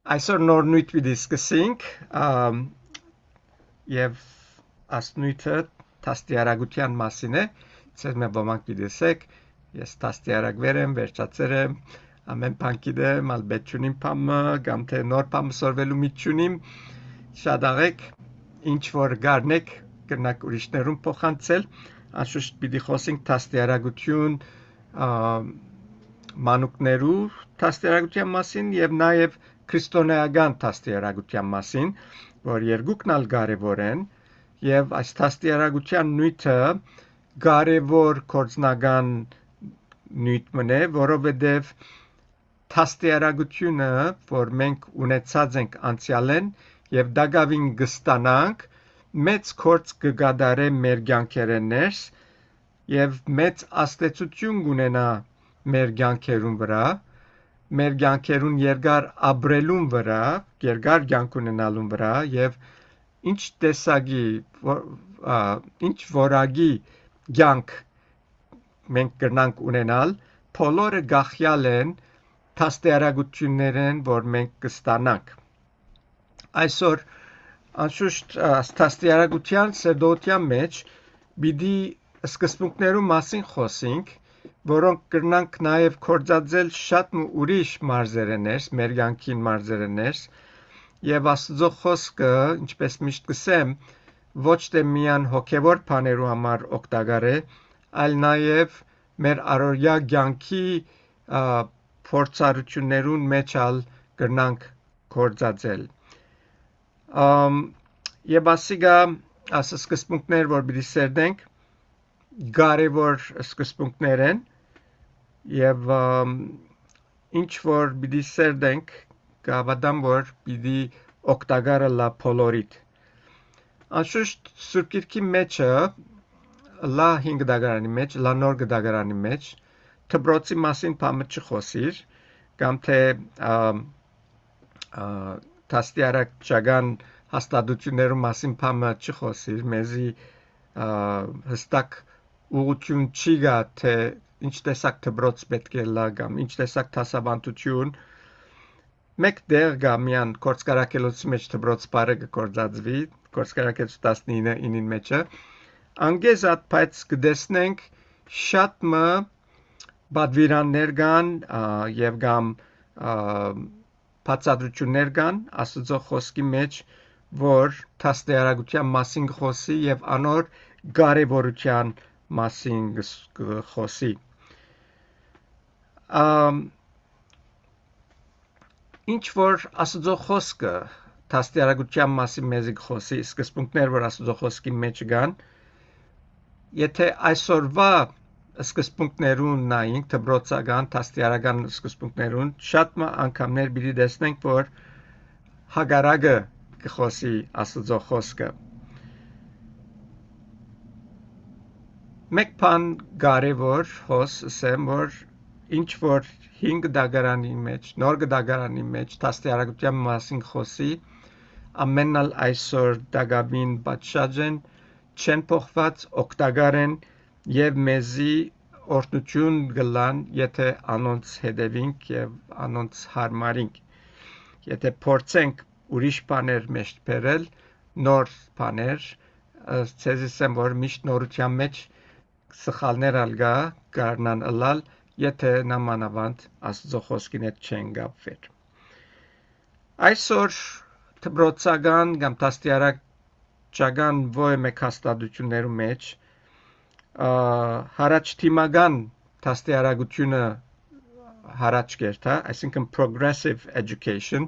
Այսօր նոր նույթ պիտի սկսենք եւ ասնույթը տաստիարակության մասին է։ Ցեզ մե ոմանք պիտի ասեք, ես տաստիարակվեր եմ, վերջացել եմ, ամեն բան գիտեմ, ալբետ չունիմ բամը, կամ թե նոր բամը սորվելու միջ չունիմ։ Շատ աղեք, ինչ որ գարնեք, կրնակ ուրիշներուն փոխանցել, անշուշտ պիտի խոսենք տաստիարակություն, մանուկներու տաստիարակության մասին եւ նաեւ քրիստոնեական տաստիարակության մասին, որ երկուքն ալ կարևոր են, եւ այս տաստիարակության նյութը կարևոր կորձնական նյութ մնե, որովհետեւ տաստիարակությունը, որ մենք ունեցած ենք անցյալեն եւ դակավին կստանանք, մեծ կորձ կգադարե մեր կյանքերեն ներս եւ մեծ աստեցություն կունենա մեր կյանքերուն վրա, մեր կյանքերուն երկար ապրելուն վրա, երկար կյանք ունենալուն վրա եւ ինչ տեսակի ինչ որակի կյանք մենք կրնանք ունենալ, բոլորը գախյալ են տաստիարակություններեն, որ մենք կստանանք։ Այսօր անշուշտ տաստիարակության սերտոության մեջ պիտի սկզբունքներու մասին խոսենք, որոնք կրնանք նաև կործածել շատ ուրիշ մարզերենես, մեր կյանքին մարզերենես, եւ Աստծո խոսքը, ինչպես միշտ կսեմ, ոչ թե միան հոգևոր բաներու համար օգտակար է, այլ նաև մեր առօրյա կյանքի փորձառություններուն մեջ ալ կրնանք կործածել։ Եվ ասիգա սկզբունքներ, որ պիտի սերտենք, կարևոր սկզբունքներ են, եւ ինչ որ պիտի սերտենք, կհավատամ, որ պիտի օգտակարը լա բոլորիդ։ Անշուշտ Սուրբ Գիրքի մեջը, լա 5 դագարանի մեջ, լա նոր դագարանի մեջ, դպրոցի մասին բամը չխոսիր, կամ թե տաստիարակչական հաստատություններու մասին բամը չխոսիր, մեզի հստակ ուղղություն չի գա, թե ինչ տեսակ դպրոց պետք է լա, կամ ինչ տեսակ դասավանդություն, մեկ դեղ գա միան կորցկարակելոցի մեջ դպրոց բարը կկործածվի, կորցկարակելոց 19-ին մեջը, անգեզատ բայց կդեսնենք շատ մը բադվիրաններ կան եւ կամ բացատրություններ կան Աստծո խոսքի մեջ, որ տաստիարակության մասին խոսի եւ անոր կարեւորության մասին խոսի։ Ինչ որ Աստծո խոսքը տաստիարակության մասին մեզի խոսի, սկզբունքներ, որ Աստծո խոսքի մեջ կան, եթե այսօրվա սկզբունքներուն նայենք, դպրոցական, տաստիարական սկզբունքներուն, շատ մը անգամներ պիտի տեսնենք, որ հակառակը կխոսի Աստծո խոսքը։ Մեկ բան կարևոր հոս ասեմ, որ ինչ որ 5 դագարանի մեջ, նոր դագարանի մեջ տաստիարակության մասին խոսի, ամենալ այսօր դագավին պատշաճ են, չեն փոխված, օգտակար են եւ մեզի օրհնություն գլան, եթե անոնց հետևենք եւ անոնց հարմարենք։ Եթե փորձենք ուրիշ բաներ մեջ բերել, նոր բաներ, ցեզիսեմ որ միշտ նորության մեջ սխալներ ալգա կարնան ըլալ, եթե նամանավանդ Աստծո խոսքին հետ չեն գապվեր։ Այսօր դպրոցական կամ տաստիարակչական ոյ մեկ հաստատություններու մեջ հարաճ թիմական տաստիարակությունը հարաճ կերտա, այսինքն progressive education,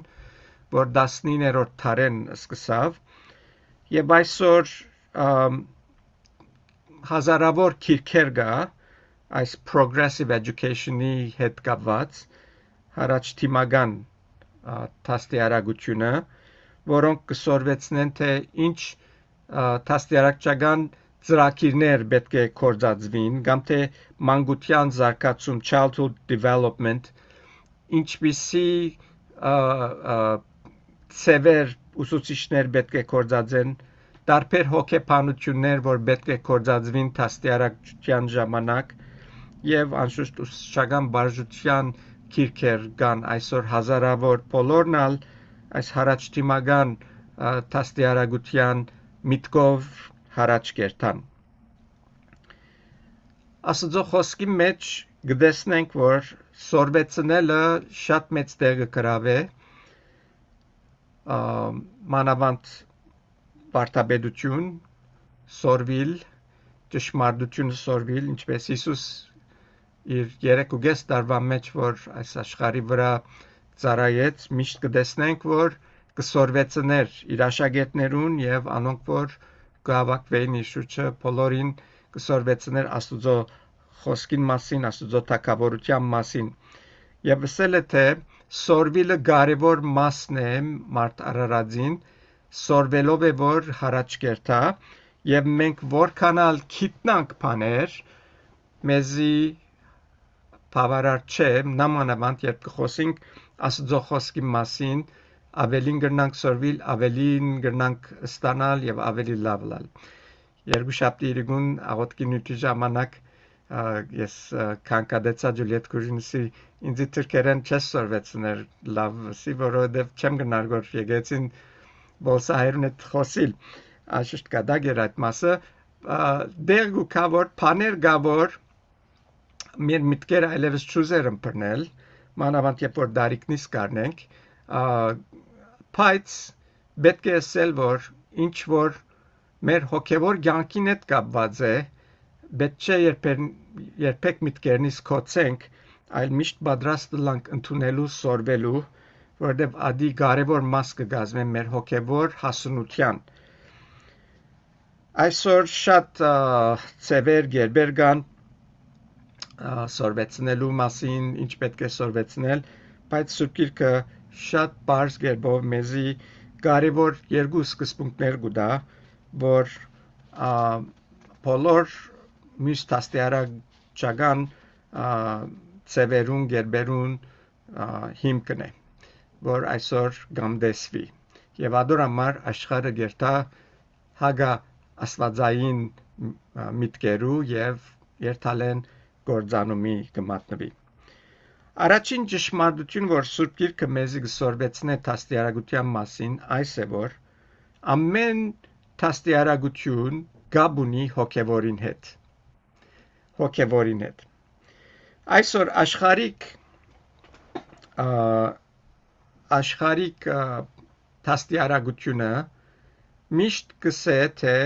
որ 19-րդ դարեն սկսավ, եւ այսօր հազարավոր քիրքեր կա այս progressive education-ի հետ կապված հարաճ թիմական տաստիարակությունը, որոնք կսորվեցնեն, թե ինչ տաստիարակչական ծրագիրներ պետք է կործածվին, կամ թե մանկության զարգացում, childhood development, ինչպիսի ծևեր ուսուցիչներ պետք է կործածեն, տարբեր հոգեբանություններ, որ պետք է կործածվին տաստիարակության ժամանակ, եւ անշուշտ ուսուցչական բաժնության քիրքեր կան այսօր հազարավոր բոլորն ալ այս հարաճտիմական տաստիարակության միտքով հարաճ կերտան։ Աստծո խոսքի մեջ գտեսնենք, որ սորվեցնելը շատ մեծ տեղ կգրավե մանավանդ վարդապետություն, սորվիլ, ճշմարտությունը սորվիլ, ինչպես Հիսուս իր 3.5 տարվա մեջ, որ այս աշխարհի վրա ծառայեց, միշտ կտեսնենք, որ կսորվեցներ իր աշակերտներուն եւ անոնք, որ կհավաքվեին իր շուրջը, բոլորին կսորվեցներ Աստուծո խոսքին մասին, Աստուծո թագավորության մասին։ Եվ ասել է, թե սորվիլը կարևոր մասն է մարդ արարածին, սորվելով է, որ հարաճ կերտա, եւ մենք որքանալ գիտնանք բաներ, մեզի բավարար չէ, նամանավանդ երբ կխոսենք Աստծո խոսքի մասին, ավելին կրնանք սորվիլ, ավելին կրնանք ստանալ եւ ավելի լավ լալ։ Երկուշաբթի իրգուն աղոթքի նյութի ժամանակ ես կանկադեցա Ջուլիետ Կուրինսի ինձ թրքերեն չես սորվեցներ լավսի, որովհետև չեմ գնար որ եկեցին բոլսահերուն հետ խոսիլ, աշիշտ կադագ էր այդ մասը, դեղ գուքա որ պաներ գա որ մեր միտքերը այլևս չուզեր ըմբռնել, մանավանդ երբ որ դարիքնից կառնենք, բայց պետք է ասել, որ ինչ որ մեր հոգևոր կյանքին հետ կապված է, պետք չէ երբեք միտքերնից կոծենք, այլ միշտ պատրաստ լանք ընդունելու, սորվելու, որովհետև ադի կարևոր մաս կգազմեն մեր հոգևոր հասունության։ Այսօր շատ ծևեր գերբեր կան սորվեցնելու մասին, ինչ պետք է սորվեցնել, բայց Սուրբ Գիրքը շատ բարձ գերբով մեզի կարևոր երկու սկզբունքներ կուտա, որ բոլոր մյուս տաստիարակչական ծևերուն, գերբերուն հիմքն է, որ այսօր գամդեսվի։ Եվ ադոր համար աշխարհը գերտա հագա աստվածային միտքերու եւ երթալեն գործանումի կմատնվի։ Առաջին ճշմարտություն, որ Սուրբ Գիրքը մեզի կսորվեցնե տաստիարակության մասին, այս է, որ ամեն տաստիարակություն գաբ ունի հոգևորին հետ։ Հոգևորին հետ։ Այսօր աշխարհիկ տաստիարակությունը միշտ կսե, թե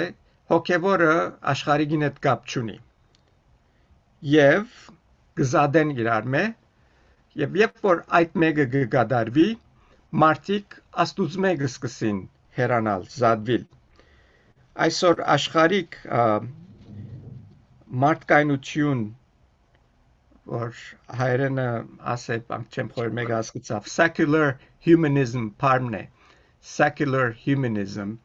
հոգևորը աշխարհիկին հետ կապ չունի։ Եվ գզադեն իրար մե, եւ երբ որ այդ մեկը կգադարվի, մարդիկ աստուծմե կսկսին հեռանալ, զադվիլ։ Այսօր աշխարհիկ մարդկայնություն, որ հայերենը ասե, չեմ խորը մեկ հասկացավ, secular humanism պարմն է, secular humanism,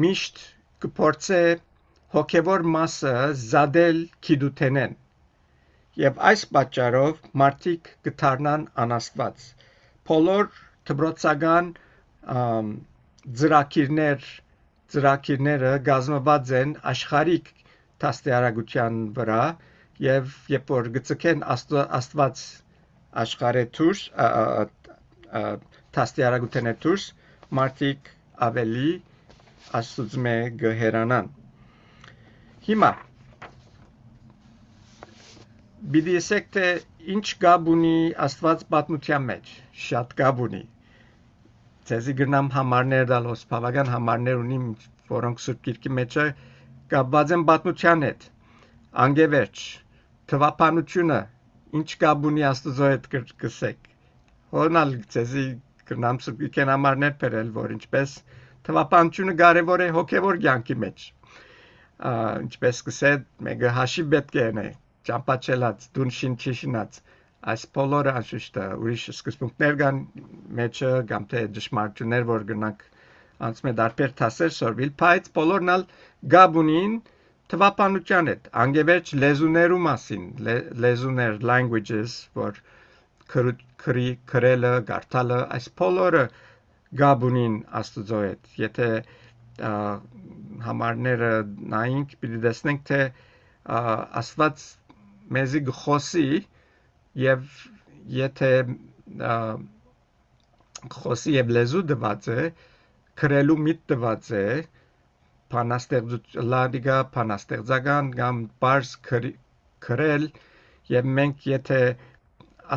միշտ կփորձե հոգևոր մասը զադել գիտութենեն եւ այս պատճառով մարդիկ կդառնան անաստված։ Բոլոր դպրոցական ծրագիրները կազմված են աշխարհիկ տաստիարակության վրա եւ երբ որ գծկեն աստված աշխարհը դուրս տաստիարակության դուրս մարդիկ ավելի աստուծմե գհերանան։ Հիմա Բիդի ասեք, թե ինչ գաբ ունի Աստված պատմության մեջ, շատ գաբ ունի։ Ձեզի գրնամ համարներ դալոս, բավական համարներ ունիմ, որոնք Սուրբ Գիրքի մեջ կապված են պատմության հետ, անգևերջ, թվապանությունը, ինչ գաբ ունի Աստծո հետ կսեք։ Հոնալ ձեզի գրնամ Սուրբ Գիրքեն համարներ բերել, որ ինչպես թվապանությունը կարևոր է հոգևոր կյանքի մեջ։ Ինչպես կսե, մեկը հաշիվ պետք է ունի։ Ճամփաչելած, դուն շինչի շինած, այս բոլորը անշուշտ ուրիշ սկզբունքներ կան մեջը, կամ թե ճշմարտություններ, որ գնանք անցմե դարբեր թասեր սորվիլ, բայց բոլորն ալ գաբ ունին թվապանության հետ, անգևերջ լեզուներու մասին, լեզուներ, languages, որ քրելը, գարտալը, այս բոլորը գաբ ունին Աստծո հետ։ Եթե համարները նայենք, պիտի տեսնենք, թե Աստված մեզի գխոսի եւ եթե խոսի եւ լեզու դված է, քրելու միտ դված է, բանաստեղծական կամ բարձ քրել եւ մենք եթե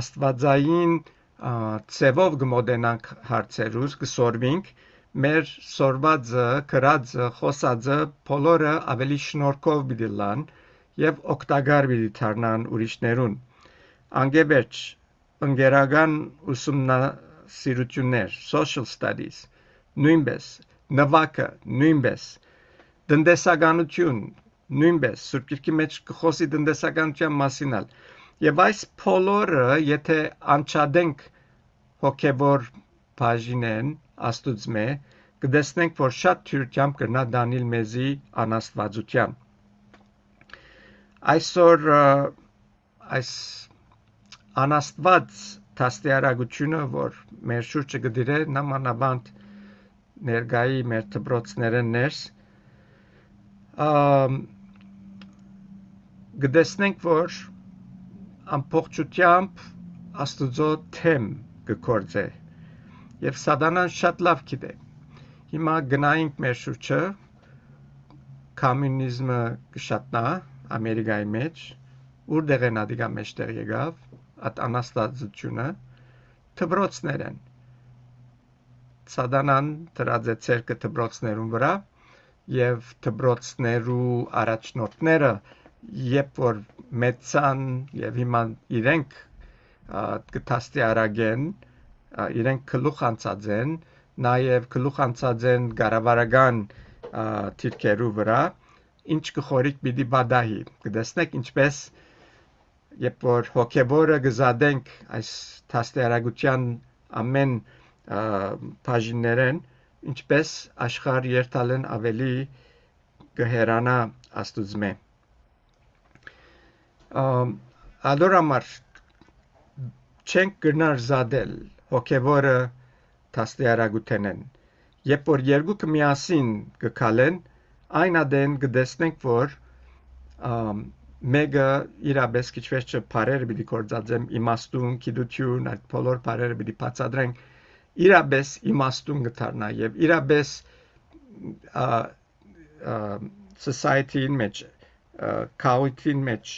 աստվածային ծևով գմոդենանք հարցերուս կսորվինք մեր սորվածը, քրածը, խոսածը բոլորը ավելի շնորհքով պիտի լան եւ օգտակար պիտի դառնան ուրիշներուն։ Անգևերջ ընկերական ուսումնասիրություններ, social studies, նույնպես, նվակը, նույնպես, տնտեսականություն, նույնպես, Սուրբ Գիրքի մեջ կխոսի տնտեսականության մասինալ։ Եվ այս բոլորը, եթե անչադենք հոգևոր բաժինեն Աստուծմե, կտեսնենք, որ շատ թյուրությամբ կրնա դանել մեզի անաստվածության։ Այսօր այս անաստված դաստիարակությունը, որ մեր շուրջը գդիրե նամանավանդ ներգայի մեր դպրոցները ներս, կտեսնենք, որ ամբողջությամբ Աստուծո թեմ կգործե եւ սատանան շատ լավ գիտե։ Հիմա գնայինք մեր շուրջը կոմունիզմը կշատնա Ամերիկայի մեջ, ուր դեղեն ադիգա մեջտեղ եկավ, at անաստվածությունը դպրոցներ են։ Սատանան դրած է ցերկը դպրոցներուն վրա եւ դպրոցներու առաջնորդները երբ որ մեծան եւ հիմա իրենք կտաստիարակեն, իրենք գլուխ անցած են, նաեւ գլուխ անցած են գարավարական թիրքերու վրա, ինչ կխորիկ պիտի բադահի։ Կտեսնեք ինչպես երբ որ հոգեվորը գզադենք այս տաստիարակության ամեն բաժիններեն, ինչպես աշխարհ երթալեն ավելի կհերանա Աստուծմե։ Ադորամար չենք գնար զադել հոգևորը տաստիարակութենեն։ Երբ որ երկուքը միասին կգալեն, այն ադեն կտեսնենք, որ մեկը իրապես քիչվերջը բարերը պիտի կործածեմ իմաստուն, գիտություն, այդ բոլոր բարերը պիտի բացատրենք, իրապես իմաստուն կդառնա եւ իրապես society-ին մեջ, քաղաքին մեջ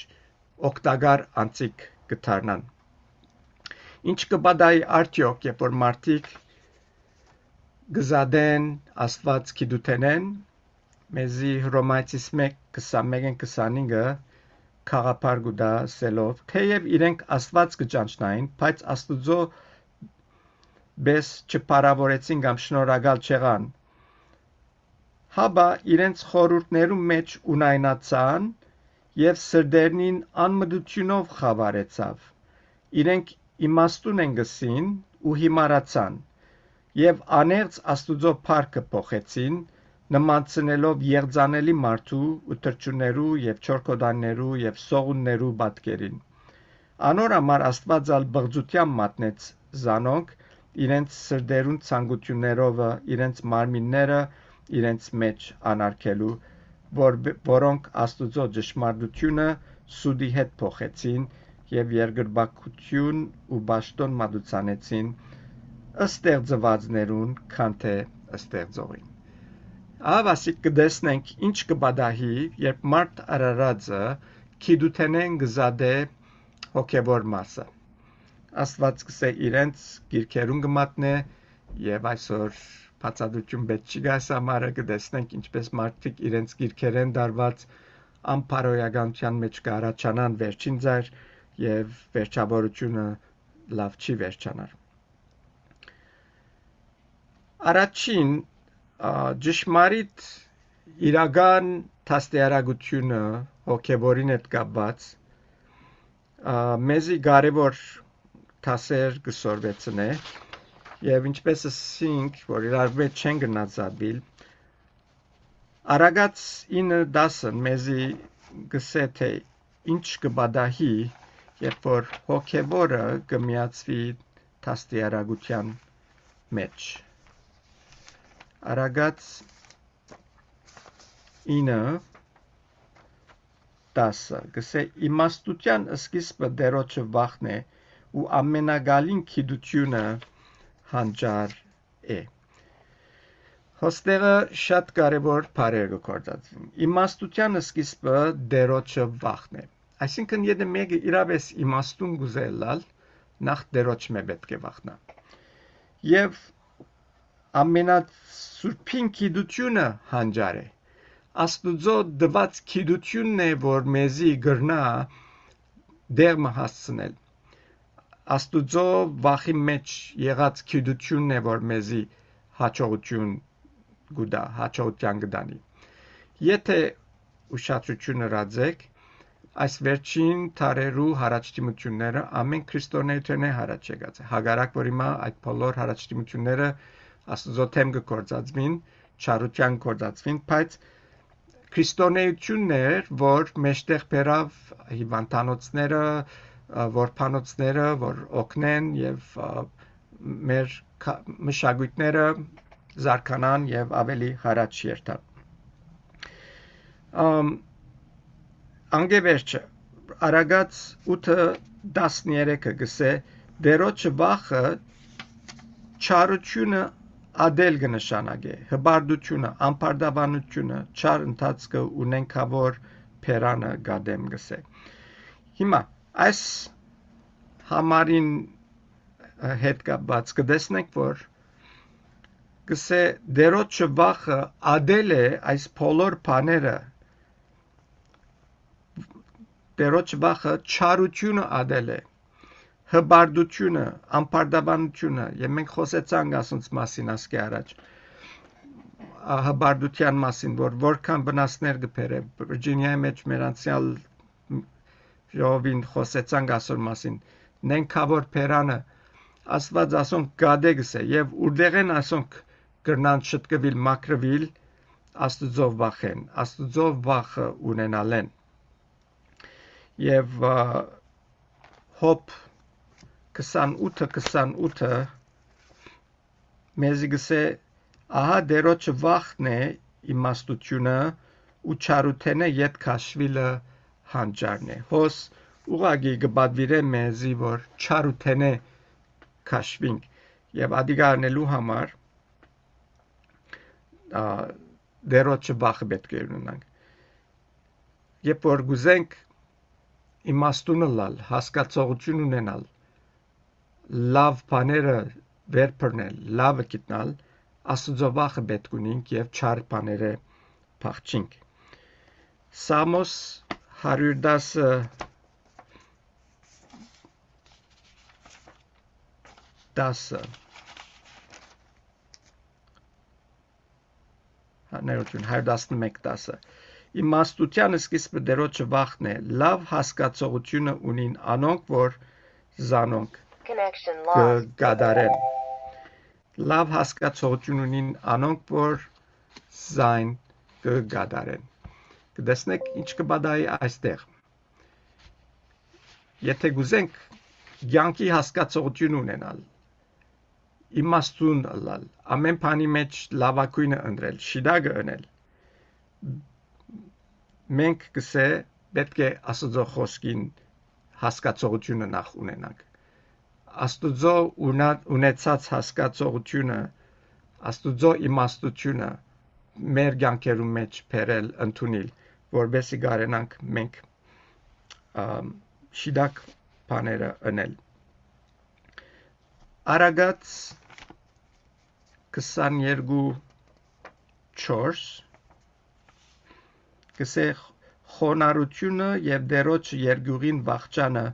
օգտակար անցիկ կդառնան։ Ինչ կբադայի արդյոք, երբ որ մարդիկ գզադեն Աստված գիտութենեն, մեզի Հռոմայացիս 1:21-25-ը խաղապար գուտա սելով, թեև իրենք Աստված կճանչնային, բայց Աստուծո բես չփարավորեցին կամ շնորհակալ չեղան։ Հաբա իրենց խորհուրդներու մեջ ունայնացան եւ սրդերնին անմտությունով խավարեցավ։ Իրենք իմաստուն են գսին ու հիմարացան եւ անեղծ Աստուծո փառքը փոխեցին, նմանցնելով եղձանելի մարդու ու թրջուններու եւ չորքոդաններու եւ սողուններու պատկերին։ Անոր համար Աստվածալ բղջության մատնեց զանոնք իրենց սրդերուն ցանկություններով իրենց մարմինները իրենց մեջ անարգելու, որոնք Աստուծո ճշմարտությունը սուդի հետ փոխեցին եւ երկրպագություն ու ճաշտոն մատուցանեցին ըստեղծվածներուն քան թե ըստեղծողին։ Ավասիկ կտեսնենք ինչ կբադահի, երբ մարդ արարածը գիտութենեն գզադե հոգևոր մասը։ Աստված կսե իրենց գիրքերուն կմատնե եւ այսօր բացատրություն պետք չի գաս համարը կտեսնենք ինչպես մարդիկ իրենց գիրքերեն դարված ամփարոյականության մեջ կառաջանան վերջին ձայր եւ վերջավորությունը լավ չի վերջանար։ Առաջին ճշմարիտ իրական տաստիարակությունը հոգևորին հետ կապված մեզի կարևոր տասեր կսորվեցնե եւ ինչպես ասինք, որ իրար մեջ չեն գնացածիլ, Արագած 9:10 մեզի գսե թե ինչ կբադահի, երբ որ հոգևորը կմիացվի տաստիարակության մեջ։ Արագած 9:10 գսե իմաստության սկիզբը դերոջը վախն է ու ամենագալին գիտությունը հանճար է։ Հոստեղը շատ կարևոր բառեր կգործածվին։ Իմաստության սկիզբը դերոջը վախն է։ Այսինքն եթե մեկը իրավես իմաստուն գուզելալ, նախ դերոջ մե պետք է վախնա։ Եվ ամենասուրբին գիտությունը հանճար է։ Աստուծո դված գիտությունն է, որ մեզի գրնա դերմը հասցնել։ Աստուծո վախի մեջ եղած գիտությունն է, որ մեզի հաջողություն գուդա, հաջողության կդանի։ Եթե ուշադրություն հրաձեք, այս վերջին տարերու հարաճտիմությունները ամեն քրիստոնեություն է հարաճ եկած է։ Հագարակ, որ հիմա այդ բոլոր հարաճտիմությունները Աստուծո թեմ կգործածվին, չարության կգործածվին, բայց քրիստոնեություններ, որ մեջտեղ բերավ հիվանդանոցները, որփանոցները, որ օգնեն եւ մեր մշակույթները զարգանան եւ ավելի հարաճ երթան։ Անգևերջը Արագած 8:13-ը գսե դերոջը վախը չարությունը ադել կնշանակե, հբարդությունը, անպարտաբանությունը, չար ընթացքը ունենքավոր փերանը գադեմ գսե։ Հիմա այս համարին հետ կապված կտեսնենք, որ գսե դերոջը վախը ադել է այս բոլոր բաները, դերոջ վախը չարությունը ադել է, հբարդությունը, անպարտաբանությունը, եւ մենք խոսեցանք ասոնց մասին ասկի առաջ, հբարդության մասին, որ որքան վնասներ կբերե, Վիրջինիայի մեջ մեր անցյալ ժողովին խոսեցանք ասոր մասին, նենքավոր փերանը, Աստված ասոնք գադեգս է, եւ ուրդեղեն ասոնք գրնան շտկվիլ մակրվիլ, Աստուծո վախեն, Աստուծո վախը ունենալեն։ Եվ Հոբ 28:28 մեզի գսե ահա դերոջը վախն է իմաստությունը ու չարութենը ետ քաշվիլը հանճարն է։ Հոս ուղագի կբադվիրե մեզի, որ չարութենը քաշվինք եւ ադիգարնելու համար դերոջը վախը պետք է ունենանք։ Երբ որ գուզենք իմաստունը լալ, հասկացողություն ունենալ, լավ բաները վերբռնել, լավը գիտնալ, Աստուծո վախը պետք ունենք եւ չար բաները փախչինք։ Սամոս 111:10 Իմաստության սկիզբը դերոջը վախն է, լավ հասկացողությունը ունին անոնք, որ զանոնք կգադարեն։ Լավ հասկացողություն ունին անոնք, որ զայն կգադարեն։ Կտեսնեք ինչ կբադայի այստեղ։ Եթե գուզենք կյանքի հասկացողություն ունենալ, իմաստուն լալ, ամեն բանի մեջ լավագույնը ընտրել, շիդագը ընել, մենք կսե պետք է Աստուծո խոսքին հասկացողությունը նախ ունենանք։ Աստուծո ունեցած հասկացողությունը, Աստուծո իմաստությունը մեր կյանքերում մեջ բերել ընդունել, որբեսի կարենանք մենք շիդակ բաները ընել։ Արագած 22:4 կսե խոնարհությունը եւ դերոջ երգուղին վախճանը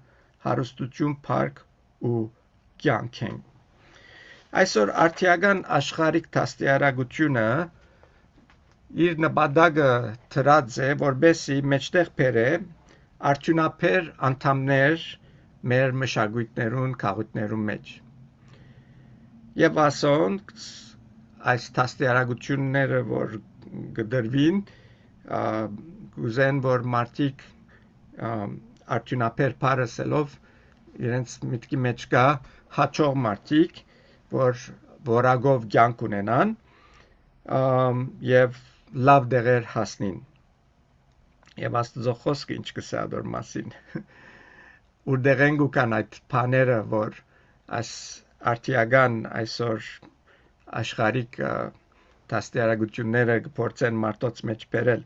հարստություն փառք ու կյանք են։ Այսօր արդիական աշխարհիկ դաստիարակությունը իր նպատակը դրած է, որբեսի մեջտեղ բերե արդյունաբեր անդամներ մեր մշակույթներուն, քաղաքներուն մեջ։ Եվ ասոնք այս դաստիարակությունները, որ գդրվին, գուզեն, որ մարդիկ արդյունաբեր բառսելով իրենց միտքի մեջ կա հաջող մարդիկ, որ որակով կյանք ունենան եւ լավ դեղեր հասնին։ Եվ Աստծո խոսքը ինչ կսա դոր մասին։ Ուրդեղ են գուկան այդ բաները, որ այս արտիական այսօր աշխարհիկ դաստիարակությունները գործեն մարդոց մեջ բերել,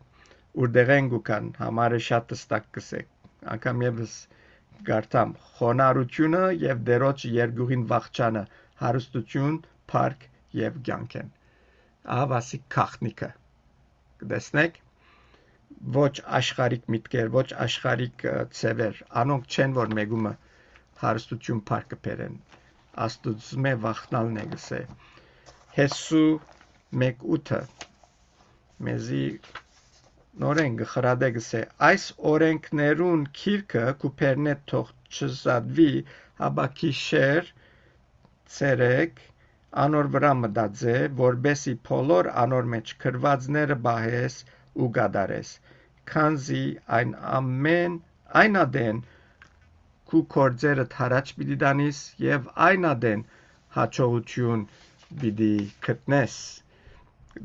ուրդեղ են գուկան համարը շատ հստակ կսեք, անգամ եւս գարտամ խոնարհությունը եւ դերոջ երգուհին վախճանը, հարստություն, փառք եւ կյանք են։ Ահավասիկ քախնիկը կտեսնեք ոչ աշխարհիկ միտքեր, ոչ աշխարհիկ ծևեր, անոնք չեն որ մեգումը հարստություն փառքը բերեն։ Աստուծմե վախնալն է գսե։ Հեսու 1:8 մեզի նորեն գխրադե գսե այս օրենքներուն քիրքը կուպերնե թող չզադվի, հաբա քիշեր ցերեկ անոր վրա մտածե, որբեսի բոլոր անոր մեջ քրվածները բահես ու գադարես, քանզի այն ադեն քու կորձերդ հարաճ պիտի դանիս եւ այն ադեն հաջողություն պիտի գտնես։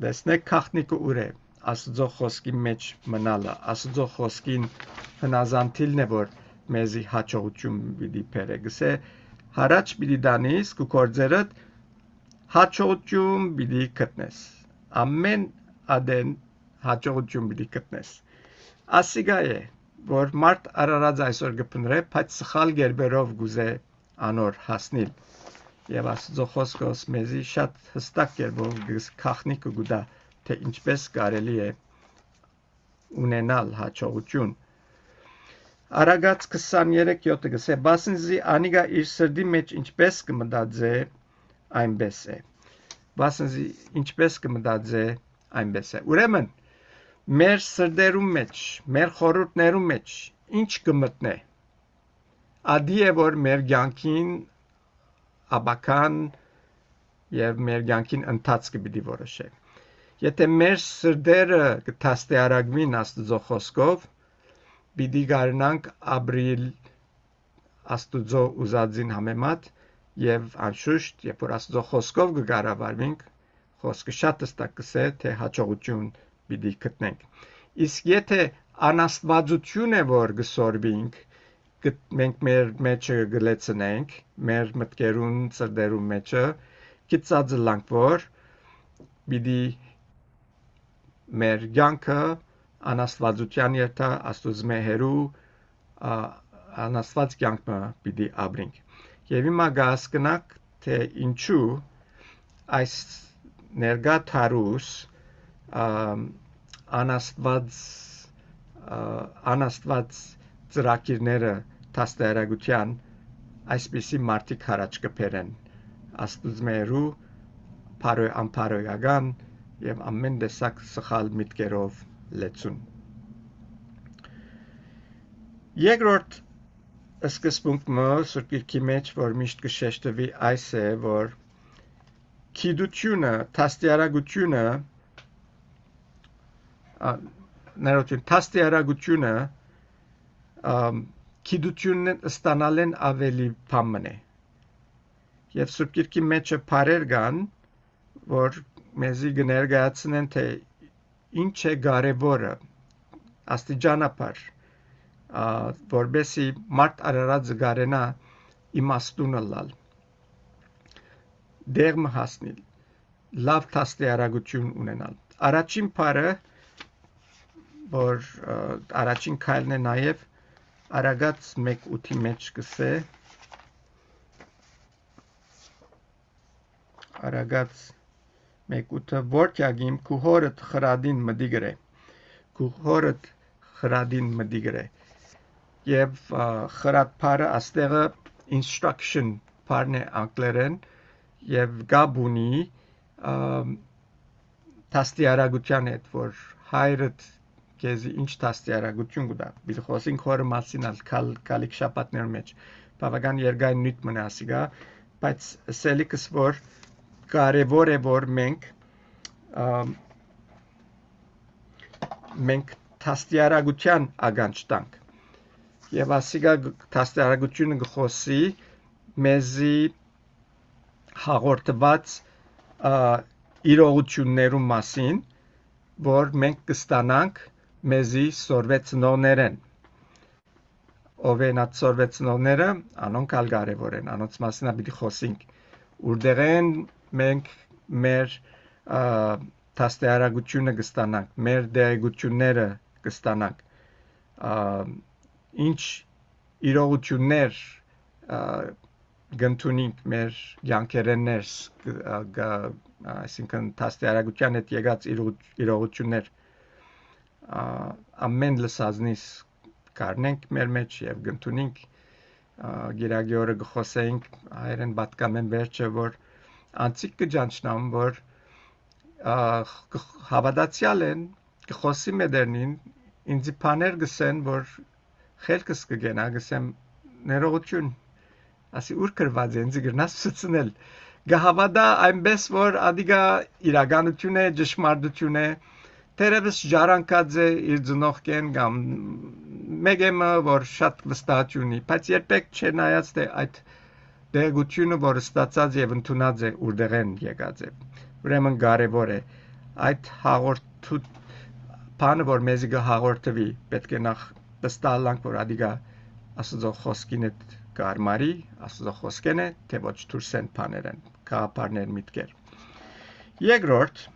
Դեսնեք քախնիկը ուր է, Աստծո խոսքի մեջ մնալը, Աստծո խոսքին հնազանդիլն է որ մեզի հաջողություն պիտի բերե, գսե հարաճ պիտի դանիս քու կորձերդ հաջողություն պիտի գտնես, ամեն ադեն հաջողություն պիտի գտնես։ Ասիգա է, որ մարդ արարած այսօր գպնրե, բայց սխալ գերբերով գուզե անոր հասնիլ։ Եվ Աստծո խոսքոս մեզի շատ հստակ գերբով քախնիկը գուտա, թե ինչպես կարելի է ունենալ հաջողություն։ Արագած 23:7 գսե, բասնզի անիգա իր սրդի մեջ ինչպես կմտածե, այնպես է։ Բասնզի ինչպես կմտածե, այնպես է։ Ուրեմն մեր սրդերում մեջ, մեր խորհուրդներում մեջ ինչ կմտնե։ Ադի է որ մեր կյանքին աբական եւ մեր կյանքին ընթացքը պիտի որոշե։ Եթե մեր սրդերը կտաստիարակվին Աստծո խոսքով, պիտի գարնանք ապրիլ Աստծո ուզածին համեմատ եւ անշուշտ, երբ որ Աստծո խոսքով կգարավարվենք, խոսքը շատ հստակ կսե, թե հաջողություն պիտի գտնենք։ Իսկ եթե անաստվածություն է որ գսորվինք, մենք մեր մեջը գլեցնենք, մեր մտքերուն ծրդերուն մեջը, գծածլանք որ պիտի մեր կյանքը անաստվածության երթա Աստուծմե հերու անաստված կյանքը պիտի ապրենք։ Եվ հիմա գասկնակ թե ինչու այս ներգա թարուս անաստված ծրակիրները տաստայարակության այսպիսի մարդիկ հարաճ կբերեն Աստուծմերու անփարոյական եւ ամեն տեսակ սխալ միտքերով լեցուն։ Երկրորդ սկզբունքը Սուրբ Գիրքի մեջ որ միշտ կշեշտվի այս է որ քիդությունը, տաստիարակությունը տաստիարակությունը քիդությունն ստանալեն ավելի բամն է։ Եվ Սուրբ Գիրքի մեջը բարեր կան, որ մեզի կներկայացնեն թե ինչ է կարևորը աստիճանաբար, որբեսի մարդ արարածը կարենա իմաստունը լալ, դեղը հասնել, լավ տաստիարակություն ունենալ։ Առաջին բարը, որ առաջին քայլն է նաև Արագած 1:8-ի մեջ կսե Արագած 1:8-ը որքյագիմ քու հորդ խրադին մդիգրե քու հորդ խրադին մդիգրե եւ խրադ բարը աստեղը instruction բարն է անգլերեն եւ գաբունի տաստիարակության հետ որ հայրդ քեզի ինչ տաստիարակություն կտա բիլ խոսին քորը մասին կալիք շաբաթներ մեջ բավական երկայն նույթ մնա ասիգա բայց սելիկս որ կարևոր է որ մենք տաստիարակության ագանջ տանք եւ ասիգա տաստիարակությունը գխոսի մեզի հաղորդված իրողություններու մասին որ մենք կստանանք մեզի սորվեցնողներեն ով են այդ սորվեցնողները, անոնք ալ կարևոր են, անոնց մասին պիտի խոսենք։ Որտեղ են մենք մեր տաստիարակությունը կստանանք, մեր դեղեցությունները կստանանք, ինչ իրողություններ գտնունինք մեր յանքերեններս, այսինքն տաստիարակության հետ եկած իրողություններ ամեն լսածնից կառնենք մեր մեջ եւ գտնունինք գիրագի օրը գխոսեինք հայերեն պատկամեն վերջը որ անցիկ կջանչնամ որ հավատացյալ են գխոսի մեդերնին ինձ բաներ գսեն որ խելքս կգենա գսեմ ներողություն ասի ուր կրված է ինձ գրնաս ցցնել գահավադա այնպես որ ադիգա իրականություն է ճշմարտություն է Terevs ժառանգած է իր ծնողքեն կամ մեգեմը որ շատ վստահ ունի, բայց երբեք չնայած թե այդ դեղությունը որ ստացած եւ ընդունած է որտեղ են եկած է։ Ուրեմն կարեւոր է այդ հաղորդու բանը որ մեզի կհաղորդվի, պետք է նախ վստահանք որ ադիգա Աստծո խոսքին է կարմարի, Աստծո խոսքեն է, թե ոչ դուրսեն բաներ են, կապարներ միտքեր։ Երկրորդ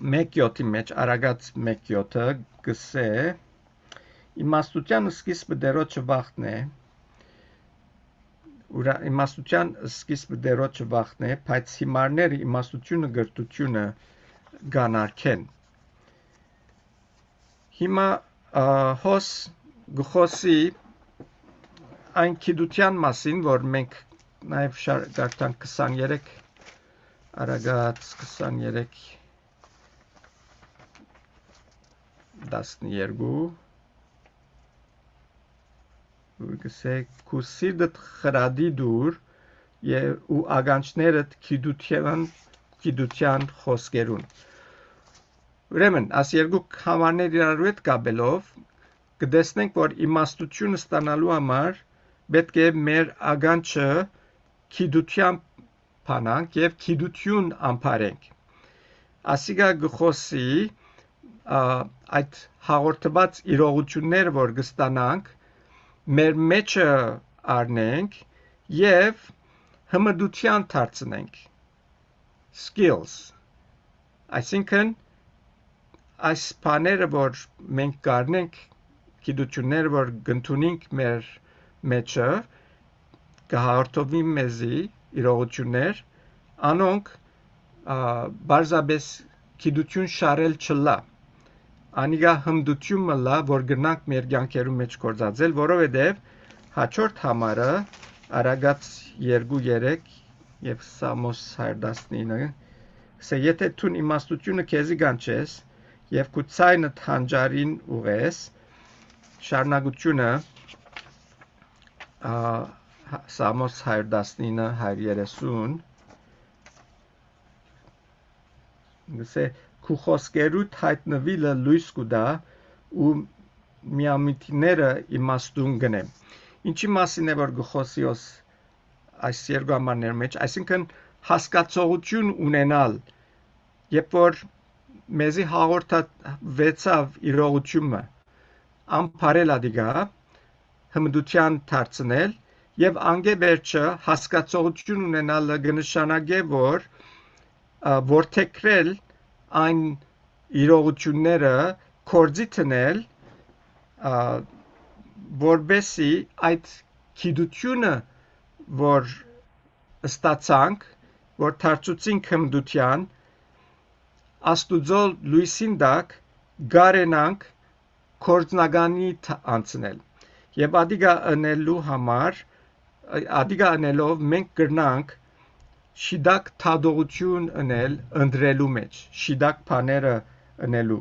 Մեկյոթի մեջ արագած մեկյոթը գսե իմաստության սկիզբը դերոջը վախն է իմաստության սկիզբը դերոջը վախն է բայց հիմարները իմաստությունը գրտությունը գանարքեն հիմա հոս գխոսի այն քիդության մասին որ մենք նաև գարտան 23 արագած 23 12 Գսե քու սիրտդ խրադի դուր ու ագանչներդ քիդության խոսքերուն Ուրեմն աս երկու համարներ իրար հետ կապելով կտեսնենք որ իմաստությունը ստանալու համար պետք է մեր ագանչը քիդության փանանք եւ քիդություն ամփարենք ասիգա գխոսի այդ հաղորդված իրողությունները որ կստանանք մեր մեջը առնենք եւ հմդության դարձնենք skills այսինքն այս բաները որ մենք կառնենք գիտությունները որ գտնունենք մեր մեջը կհաղորդվի մեզի իրողություններ անոնք բարձաբես գիտություն շարել չլա Անիգա հմդություն մլա, որ գնանք մեր կյանքերում մեջ գործածել, որովհետև հաջորդ համարը արագած 2-3 եւ Սամոս 119 սա եթե դու իմաստությունը քեզի գանչես եւ քու ցայնը թանջարին ուղես շարունակությունը Սամոս 119 130 գսե Քու խոսքերուդ հայտնվիլը լույս կուդա ու միամիտները իմաստուն գնեմ։ Ինչի մասին է որ գխոսիոս այս երկու համարներ մեջ, այսինքն հասկացողություն ունենալ, երբ որ մեզի հաղորդվեցավ իրողությունը, ամփարել ադիգա, հմդության դարձնել եւ անգեբերջը հասկացողություն ունենալը կնշանակե որ որթեքրել այն իրողությունները կորձի տնել որբեսի այդ գիտությունը որ ստացանք որ դարձուցինք հմդության աստուծո լույսին դակ գարենանք կորձնագանի անցնել եւ ադիգա անելու համար ադիգա անելով մենք կրնանք Շիդակ թադողություն անել ընդրելու մեջ, շիդակ բաները անելու։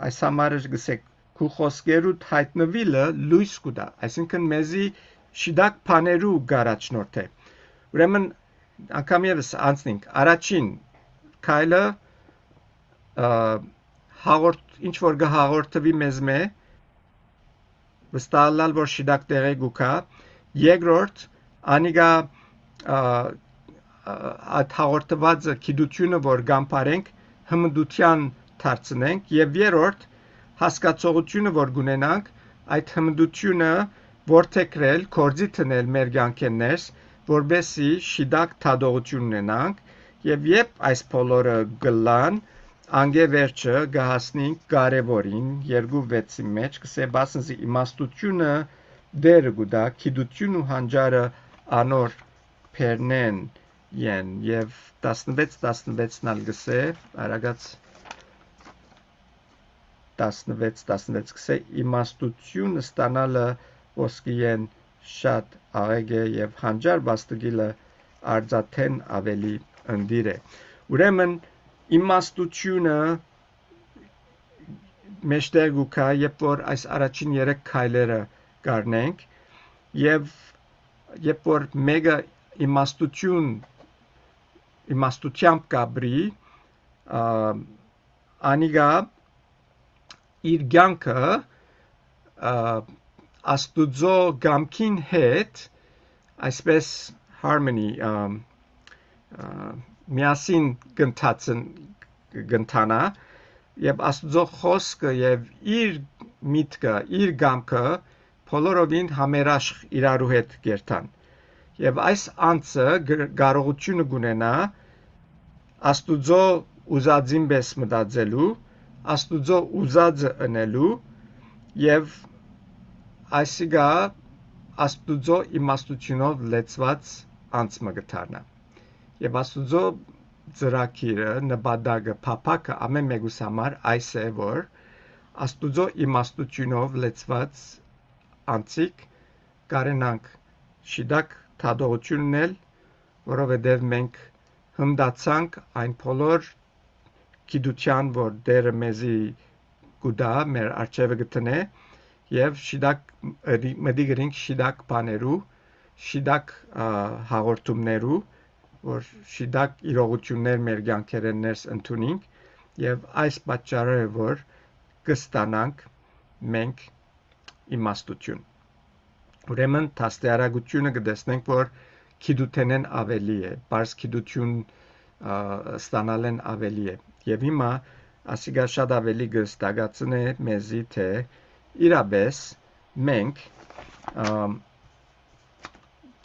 Այս համարը գսեք, քու խոսքերուդ հայտնվիլը լույս կուտա, այսինքն մեզի շիդակ բաներու գարաչնորդ է։ Ուրեմն անգամ եւս անցնենք, առաջին քայլը ինչ որ գհաղորդվի մեզ մե, վստահալ որ շիդակ տեղի գուքա, երկրորդ Անիգա այդ հաղորդվածը գիտությունը որ գամփարենք հմդության դարձնենք եւ երրորդ հասկացողությունը որ գունենանք այդ հմդությունը որդեգրել կորձի տնել մեր կյանքերներս որբեսի շիդակ թադողություն ունենանք եւ երբ այս բոլորը գլան անգե վերջը գահասնենք կարևորին 2:6-ի մեջ կսե բասնզի իմաստությունը դերը գուտա գիտություն ու հանճարը անոր փերնեն են եւ 16-16-ն ալ գսե արագած 16 կսե իմաստություն ստանալը ոսկիեն շատ աղեգ է եւ հանճար բաստգիլը արձաթեն ավելի ընդիր է ուրեմն իմաստությունը մեջտեղ գուքա երբ որ այս առաջին 3 քայլերը կառնենք եւ երբ որ մեկը իմաստությամբ կաբրի անիգա իր կյանքը աստուծո գամքին հետ այսպես harmony միասին գընթանա եւ աստուծո խոսքը եւ իր միտքը իր գամքը բոլորովին համերաշխ իրարու հետ կերտան եւ այս անձը կարողությունը կունենա աստուծո ուզածին պես մտածելու աստուծո ուզածը ընելու եւ այսիգա աստուծո իմաստությունով լեցված անձ մը գտարնա եւ աստուծո ծրագիրը նպատակը փափակը ամեն մեկուս համար այս է որ աստուծո իմաստությունով լեցված անցիկ կարենանք շիդակ թադողություն ունել որովհետև մենք հմդացանք այն բոլոր գիտության որ դերը մեզի գուտա մեր արջևը գտնե եւ շիդակ մդիգրինք շիդակ բաներու շիդակ հաղորդումներու որ շիդակ իրողություններ մեր կյանքերեն ներս ընդունենք եւ այս պատճառը որ կստանանք մենք իմաստություն ուրեմն տաստիարակությունը կտեսնենք որ գիտութենեն ավելի է բարձ գիտություն ստանալեն ավելի է եւ հիմա ասիգա շատ ավելի կստագացնե մեզի թե իրապես մենք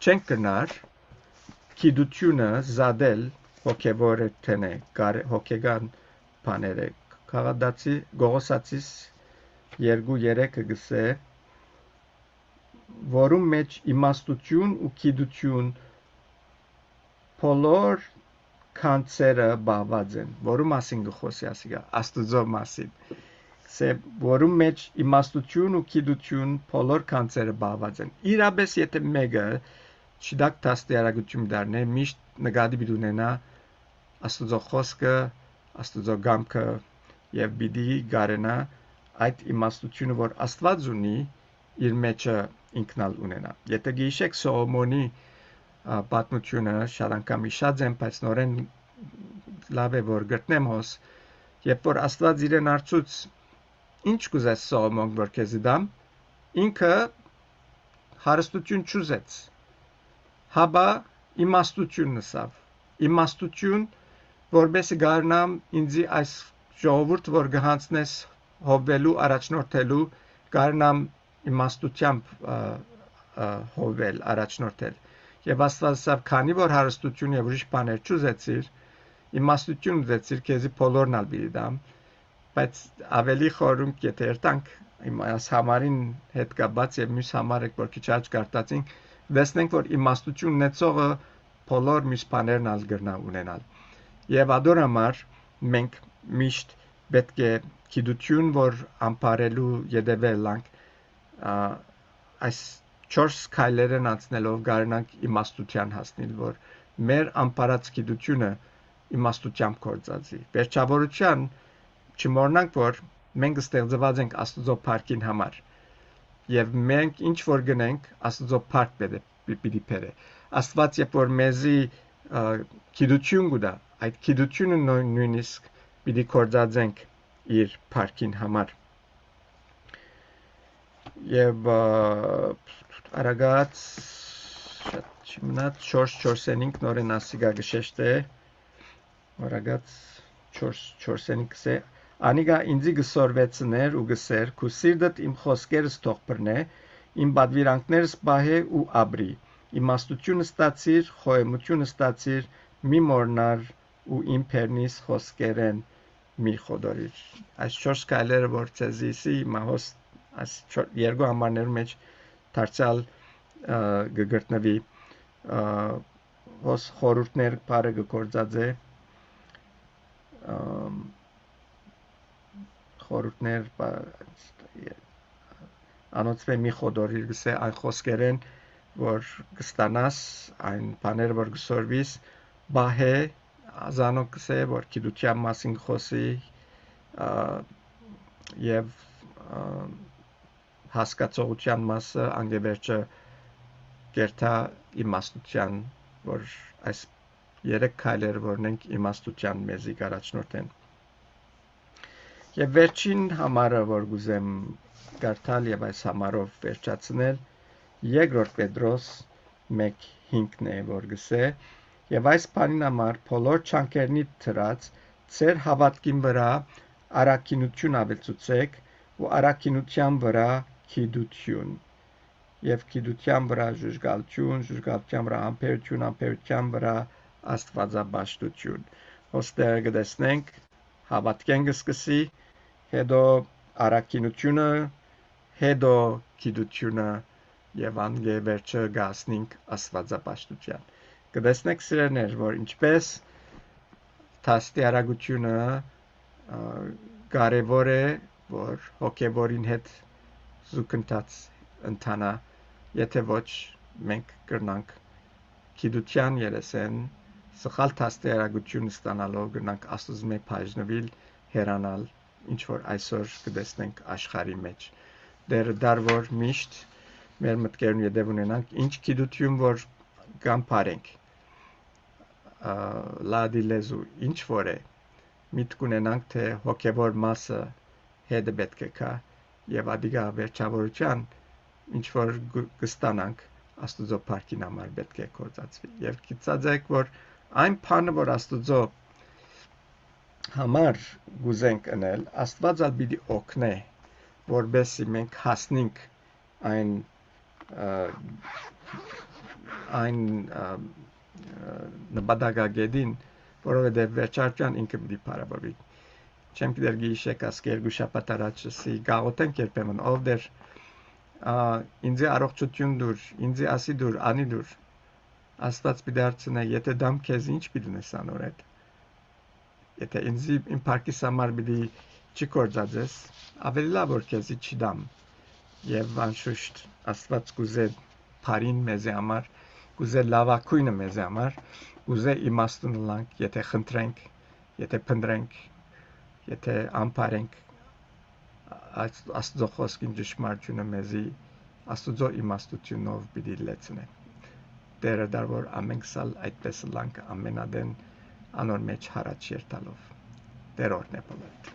չենք կնար գիտությունը զադել հոգեվոր թենե հոգեգան բաները քաղաքացի գողոսացիս 2-3 գսե որում մեջ իմաստություն ու գիտություն բոլոր կանցերը բաղված են որում մասին գխոսի ասիգա աստուծո մասին սե որում մեջ իմաստություն ու գիտություն բոլոր կանցերը բաղված են իրապես եթե մեկը շիդակ տաստիարակություն դառնե միշտ նկատի պիտի ունենա աստուծո խոսքը աստուծո գամքը եւ պիտի գարենա այդ իմաստությունը որ աստված ունի իր մեջը ինքնալ ունենա եթե գիշեք Սողոմոնի պատմությունը շատ անգամ իշած եմ բայց նորեն լավ է որ գտնեմ հոս երբ որ աստված իրեն արծուց ինչ կուզես Սողոմոն որ քեզ դամ ինքը հարստություն չուզեց հաբա իմաստություն նսավ իմաստություն որբեսի գարնամ ինձի այս ժողովուրդ որ գհանցնես հովվելու առաջնորդելու գարնամ իմաստությամբ հովվել առաջնորդել եւ աստվածավ քանի որ հարստություն եւ ուրիշ բաներ չուզեցիր իմաստություն ուզեցիր քեզի բոլորն ալ բիդի դամ բայց ավելի խորում եթե երտանք այս համարին հետ կապած եւ մյուս համարը որ քիչ աճ կարտածին Դեսնենք որ իմաստություն ունեցողը բոլոր մյուս բաներն ալ գրնա ունենալ եւ ադորամար մենք միշտ պետք է գիտություն որ ամփարելու յետևելանք այս 4 քայլերն անցնելով գարնանք իմաստության հասնել որ մեր ամփարած գիտությունը իմաստությամբ կործածի վերջավորության չմոռնանք որ մենք ստեղծված ենք աստուծո փառքին համար եւ մենք ինչ որ գնենք աստծո փառք պիտի բերե աստված երբ որ մեզի գիտություն գուտա այդ գիտությունը նույնիսկ պիտի կործածենք իր փառքին համար եւ արագած շատ չմնաց 4-4-5 նորեն ասիգա գշեշտե արագած 4-4-5 է Անիգա ինձի գսորվեցներ ու գսեր քու սիրտդ իմ խոսքերս թող բռնե իմ բադվիրանքներս բահե ու աբրի իմաստությունը ստացիր խոհեմությունը ստացիր մի մորնար ու իմ փերնիս խոսքերեն մի խոդորիր այս 4 քայլերը որ ցեզիսի մահոս այս երկու համարներում մեջ դարձյալ գգրտնվի հոս խորուրդներ բարը գործած է խորուրդներ անոցվե մի խոդորիր գսե այն խոսքերեն որ կստանաս այն բաները որ գսորվիս բահե ազանոք գսե որ գիտության մասին խոսի եւ հասկացողության մասը անգևերջը կերտա իմաստության որ այս երեք քայլերը որնենք իմաստության մեզի առաջնորդեն եւ վերջին համարը որ գուզեմ կարդալ եւ այս համարով վերջացնել երկրորդ Պետրոս 1:5-ն է որ գսե եւ այս բանին համար բոլոր չանկերնի դրած ծեր հավատքին վրա արաքինություն ավելցուցեք ու արաքինության վրա գիտություն եւ գիտության վրա ժուժգալություն ժուժգալության վրա ամպերություն ամպերության վրա աստվածաբաշխություն ոստեղ գտեսնենք հավատքեն գսկսի հետո արաքինությունը հետո գիտությունը եւ անգե վերջը գասնինք աստվածաբաշխության գտեսնեք սիրելիներ որ ինչպես տաստիարագությունը կարևոր է որ հոգեվորին հետ զուգընթաց ընթանա եթե ոչ մենք կրնանք գիտության երեսեն սխալ տաստիարագություն ստանալով կրնանք աստուծո բաժնվել հեռանալ ինչ որ այսօր կտեսնենք աշխարհի մեջ դեր դարվոր միշտ մեր մտքերում յետև ունենանք ինչ գիտություն որ կամ բարենք լադի լեզու ինչ որ է միտք ունենանք թե հոգեվոր մասը հետը պետք է կա եւ ադիգա վերջավորության ինչ որ կստանանք աստուծո փառքին համար պետք է կործածվի եւ գիտածեք որ այն բանը որ աստուծո համար գուզենք անել աստվածալ պիտի օգնե որբեսի մենք հասնենք այն նպատակագետին որովհետեւ վերջարության ինքը պիտի փառաբարվի չեմ գիտեր գիշեք ասկերգու շաբաթ առաջի գաղութեն երբեմն ով դեր ինձ առողջություն դուր ինձ ասի դուր անի դուր աստված պիտի դարձնե եթե դամ քեզ ինչ պիտի նես անորդ եթե ինձ իմ փառքիս համար պիտի չի կործածես ավելի լավ որ քեզի չի դամ եւ անշուշտ աստված կուզե բարին մեզ համար կուզե լավակույնը մեզ համար կուզե իմաստուն լանք եթե խնդրենք եթե փնտրենք եթե անփարենք աստծո խոսքին ճշմարտությունը մեզի աստծո իմաստությունով պիտի լեցնե դերը դարվոր ամենք սալ այդպես լանք ամենադեն անոր մեջ հարաճ երթալով դեր օրհնե բոլորդ